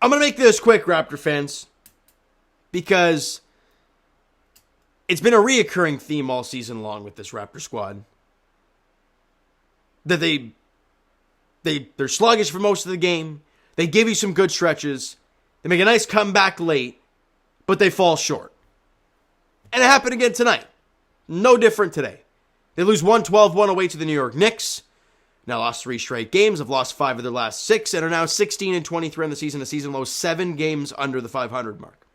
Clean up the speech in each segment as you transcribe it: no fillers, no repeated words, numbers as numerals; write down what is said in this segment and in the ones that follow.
I'm going to make this quick, Raptor fans, because it's been a reoccurring theme all season long with this Raptor squad. That they're sluggish for most of the game. They give you some good stretches. They make a nice comeback late, but they fall short. And it happened again tonight. No different today. They lose 112-108 to the New York Knicks. Now lost 3 straight games, have lost 5 of their last 6, and are now 16-23 on the season, a season low 7 games under the 500 mark.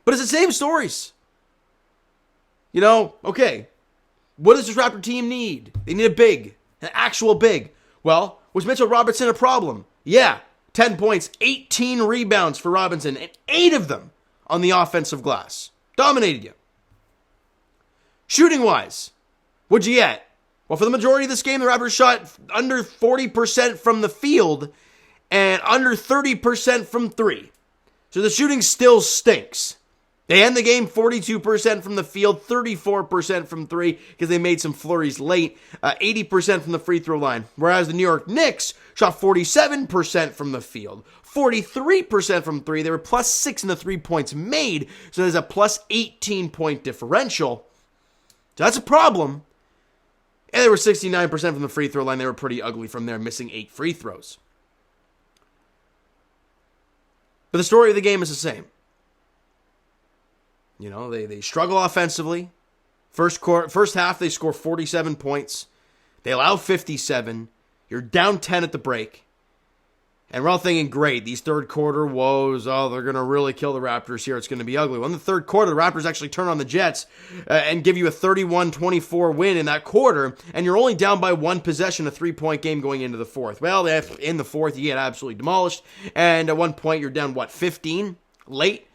But it's the same stories. You know, okay, what does this Raptor team need? They need a big, an actual big. Well, was Mitchell Robertson a problem? Yeah, 10 points, 18 rebounds for Robinson, and 8 of them on the offensive glass. Dominated you. Shooting-wise, what'd you get? Well, for the majority of this game, the Raptors shot under 40% from the field and under 30% from 3. So the shooting still stinks. They end the game 42% from the field, 34% from 3 because they made some flurries late, 80% from the free throw line. Whereas the New York Knicks shot 47% from the field, 43% from 3. They were plus 6 in the 3 points made, so there's a plus 18-point differential. So that's a problem. And they were 69% from the free throw line. They were pretty ugly from there, missing 8 free throws. But the story of the game is the same. You know, they struggle offensively. First half, they score 47 points. They allow 57. You're down 10 at the break. And we're all thinking, great, these third quarter woes, they're going to really kill the Raptors here. It's going to be ugly. Well, in the third quarter, the Raptors actually turn on the Jets and give you a 31-24 win in that quarter, and you're only down by 1 possession, a 3-point game going into the fourth. Well, in the fourth, you get absolutely demolished, and at one point, you're down, 15 late?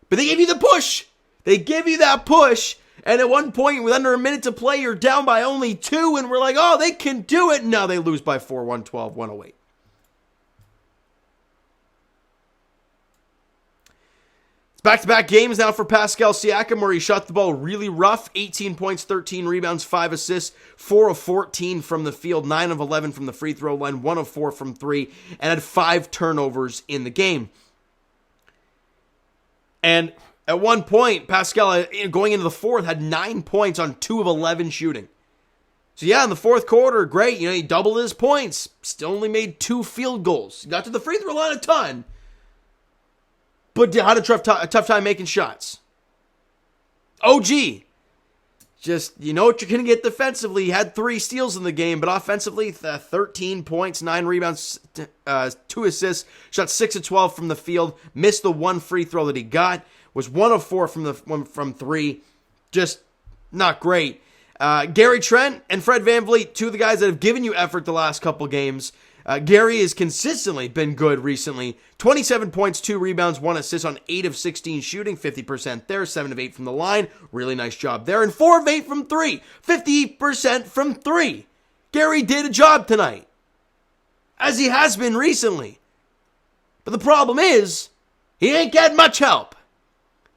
But they give you the push. They give you that push, and at one point, with under a minute to play, you're down by only 2, and we're like, they can do it. No, they lose by 4, 112-108. Back-to-back games now for Pascal Siakam, where he shot the ball really rough. 18 points, 13 rebounds, 5 assists, 4 of 14 from the field, 9 of 11 from the free throw line, 1 of 4 from 3, and had 5 turnovers in the game. And at one point, Pascal, going into the fourth, had 9 points on 2 of 11 shooting. So yeah, in the fourth quarter, great. He doubled his points. Still only made 2 field goals. He got to the free throw line a ton. But had a tough time making shots. OG. Just, you know what you're going to get defensively. He had 3 steals in the game, but offensively, 13 points, 9 rebounds, 2 assists. Shot 6 of 12 from the field. Missed the 1 free throw that he got. Was 1 of 4 from 3. Just not great. Gary Trent and Fred VanVleet, 2 of the guys that have given you effort the last couple games. Gary has consistently been good recently. 27 points, 2 rebounds, 1 assist on 8 of 16 shooting, 50% there, 7 of 8 from the line. Really nice job there. And 4 of 8 from 3, 50% from 3. Gary did a job tonight, as he has been recently. But the problem is, he ain't got much help.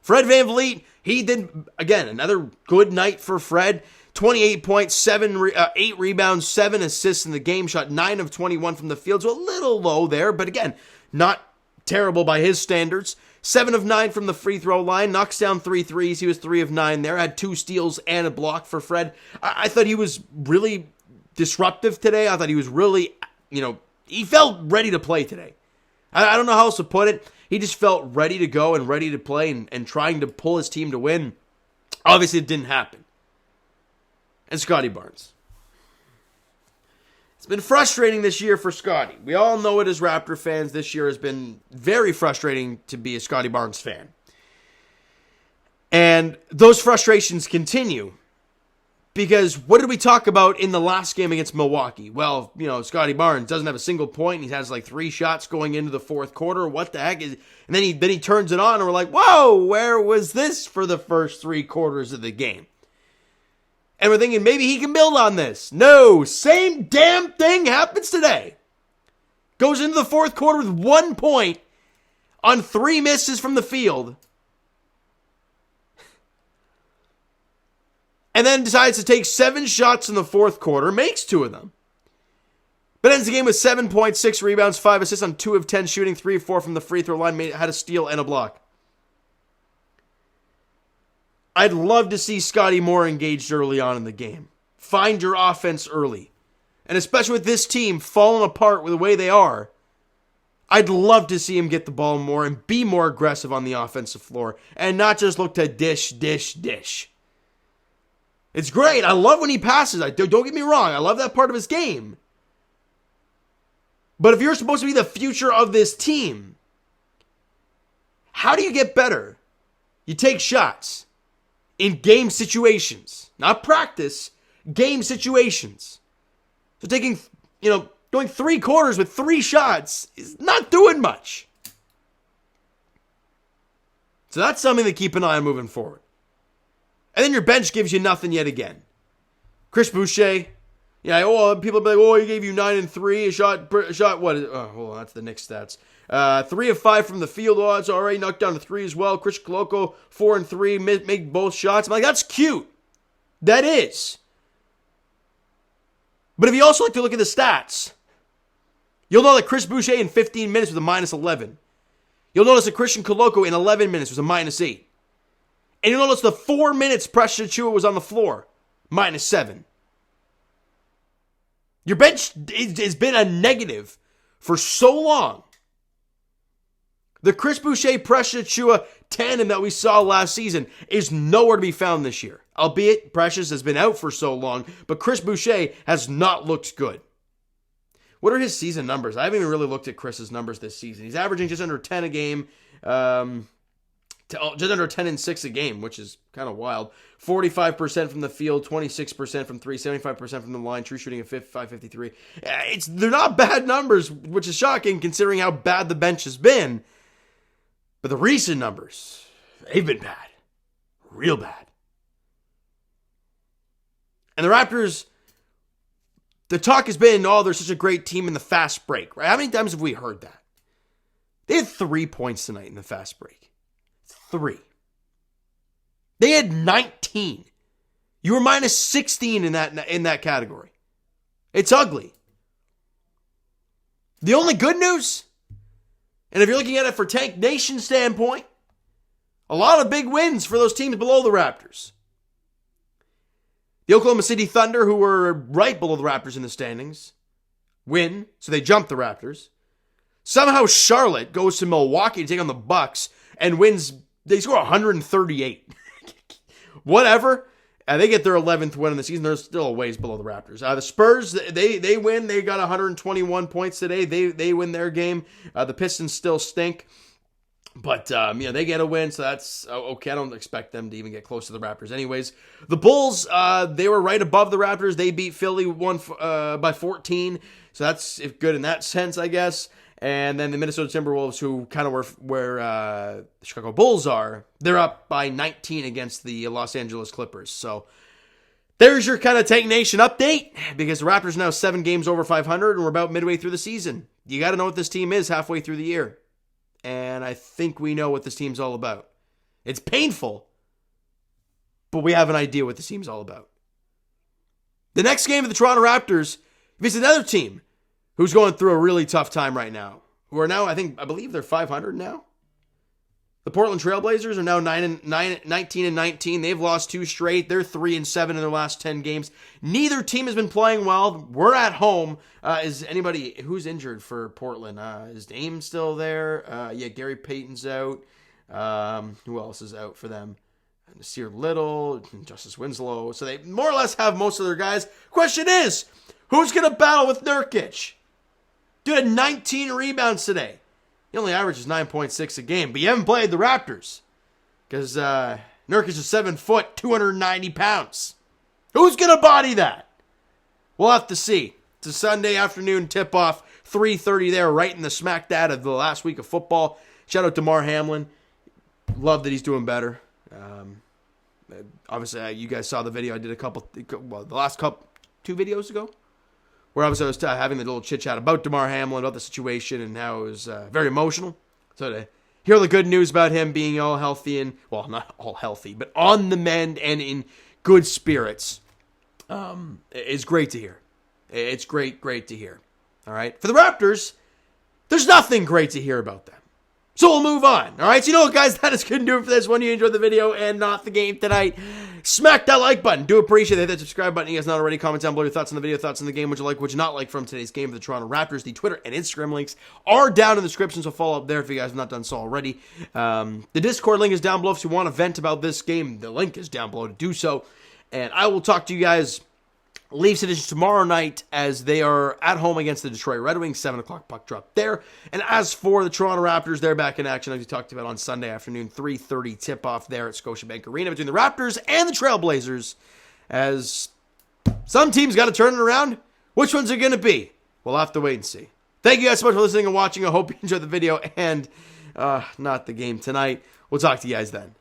Fred VanVleet, he did, again, another good night for Fred. 28 points, 8 rebounds, 7 assists in the game. Shot 9 of 21 from the field. So a little low there, but again, not terrible by his standards. 7 of 9 from the free throw line. Knocks down 3 threes. He was 3 of 9 there. Had 2 steals and a block for Fred. I thought he was really disruptive today. I thought he was really, he felt ready to play today. I don't know how else to put it. He just felt ready to go and ready to play and trying to pull his team to win. Obviously, it didn't happen. And Scotty Barnes. It's been frustrating this year for Scotty. We all know it as Raptor fans. This year has been very frustrating to be a Scotty Barnes fan. And those frustrations continue. Because what did we talk about in the last game against Milwaukee? Well, Scotty Barnes doesn't have a single point. He has 3 shots going into the fourth quarter. What the heck is... And then he turns it on and we're like, whoa, where was this for the first 3 quarters of the game? And we're thinking maybe he can build on this. No, same damn thing happens today. Goes into the fourth quarter with 1 point on 3 misses from the field. And then decides to take 7 shots in the fourth quarter, makes 2 of them. But ends the game with 7 points, 6 rebounds, 5 assists on 2 of 10 shooting, 3 of 4 from the free throw line, had a steal and a block. I'd love to see Scotty Moore engaged early on in the game. Find your offense early. And especially with this team falling apart with the way they are, I'd love to see him get the ball more and be more aggressive on the offensive floor and not just look to dish. It's great. I love when he passes. Don't get me wrong. I love that part of his game. But if you're supposed to be the future of this team, how do you get better? You take shots in game situations, not practice, game situations. So going 3 quarters with 3 shots is not doing much. So that's something to keep an eye on moving forward. And then your bench gives you nothing yet again. Chris Boucher, people be like, he gave you 9 and 3, a shot, what? That's the Knicks stats. 3 of 5 from the field. Oh, it's all right. Knocked down to 3 as well. Chris Koloko, 4 and 3, make both shots. I'm like, that's cute. That is. But if you also like to look at the stats, you'll know that Chris Boucher in 15 minutes was a minus 11. You'll notice that Christian Koloko in 11 minutes was a minus 8. And you'll notice the 4 minutes Precious Achiuwa was on the floor, minus 7. Your bench has been a negative for so long. The Chris Boucher, Precious Achiuwa tandem that we saw last season is nowhere to be found this year. Albeit Precious has been out for so long, but Chris Boucher has not looked good. What are his season numbers? I haven't even really looked at Chris's numbers this season. He's averaging just under 10 a game, just under 10 and 6 a game, which is kind of wild. 45% from the field, 26% from 3, 75% from the line, true shooting of 553. They're not bad numbers, which is shocking considering how bad the bench has been. But the recent numbers, they've been bad. Real bad. And the Raptors, the talk has been, they're such a great team in the fast break, right? How many times have we heard that? They had 3 points tonight in the fast break. 3. They had 19. You were minus 16 in that category. It's ugly. The only good news, and if you're looking at it for Tank Nation standpoint, a lot of big wins for those teams below the Raptors. The Oklahoma City Thunder, who were right below the Raptors in the standings, win, so they jump the Raptors. Somehow Charlotte goes to Milwaukee to take on the Bucks and wins. They score 138. Whatever. They get their 11th win in the season. They're still a ways below the Raptors. The Spurs, they win. They got 121 points today. They win their game. The Pistons still stink. But, they get a win, so that's okay. I don't expect them to even get close to the Raptors anyways. The Bulls, they were right above the Raptors. They beat Philly by 14, so that's good in that sense, I guess. And then the Minnesota Timberwolves, who kind of were where the Chicago Bulls are, they're up by 19 against the Los Angeles Clippers. So there's your kind of Tank Nation update, because the Raptors are now 7 games over 500, and we're about midway through the season. You got to know what this team is halfway through the year. And I think we know what this team's all about. It's painful, but we have an idea what this team's all about. The next game of the Toronto Raptors is another team who's going through a really tough time right now. Who are now, I believe they're 500 now. The Portland Trailblazers are now 19 and 19. They've lost 2 straight. They're 3 and 7 in their last 10 games. Neither team has been playing well. We're at home. Is anybody who's injured for Portland? Is Dame still there? Gary Payton's out. Who else is out for them? Nasir Little, Justice Winslow. So they more or less have most of their guys. Question is, who's going to battle with Nurkic? Dude had 19 rebounds today. He only averages 9.6 a game, but you haven't played the Raptors because Nurkic is 7 foot, 290 pounds. Who's going to body that? We'll have to see. It's a Sunday afternoon tip-off, 3:30 there, right in the smack dab of the last week of football. Shout out to Mar Hamlin. Love that he's doing better. Obviously, you guys saw the video I did the last 2 videos ago, where I was having the little chit-chat about DeMar Hamlin, about the situation, and how it was very emotional. So to hear the good news about him being all healthy and, well, not all healthy, but on the mend and in good spirits is great to hear. It's great to hear. All right. For the Raptors, there's nothing great to hear about them. So we'll move on. All right. So you know what, guys? That is going to do it for this one. You enjoyed the video and not the game tonight. Smack that like button. Do appreciate it. Hit that subscribe button. You guys not already. Comment down below your thoughts on the video, thoughts on the game. Would you like, would you not like from today's game of the Toronto Raptors? The Twitter and Instagram links are down in the description, so follow up there if you guys have not done so already. The Discord link is down below if you want to vent about this game. The link is down below to do so. And I will talk to you guys Leafs edition tomorrow night as they are at home against the Detroit Red Wings. 7 o'clock puck drop there. And as for the Toronto Raptors, they're back in action as we talked about on Sunday afternoon. 3:30 tip-off there at Scotiabank Arena between the Raptors and the Trailblazers. As some teams got to turn it around. Which ones are going to be? We'll have to wait and see. Thank you guys so much for listening and watching. I hope you enjoyed the video and not the game tonight. We'll talk to you guys then.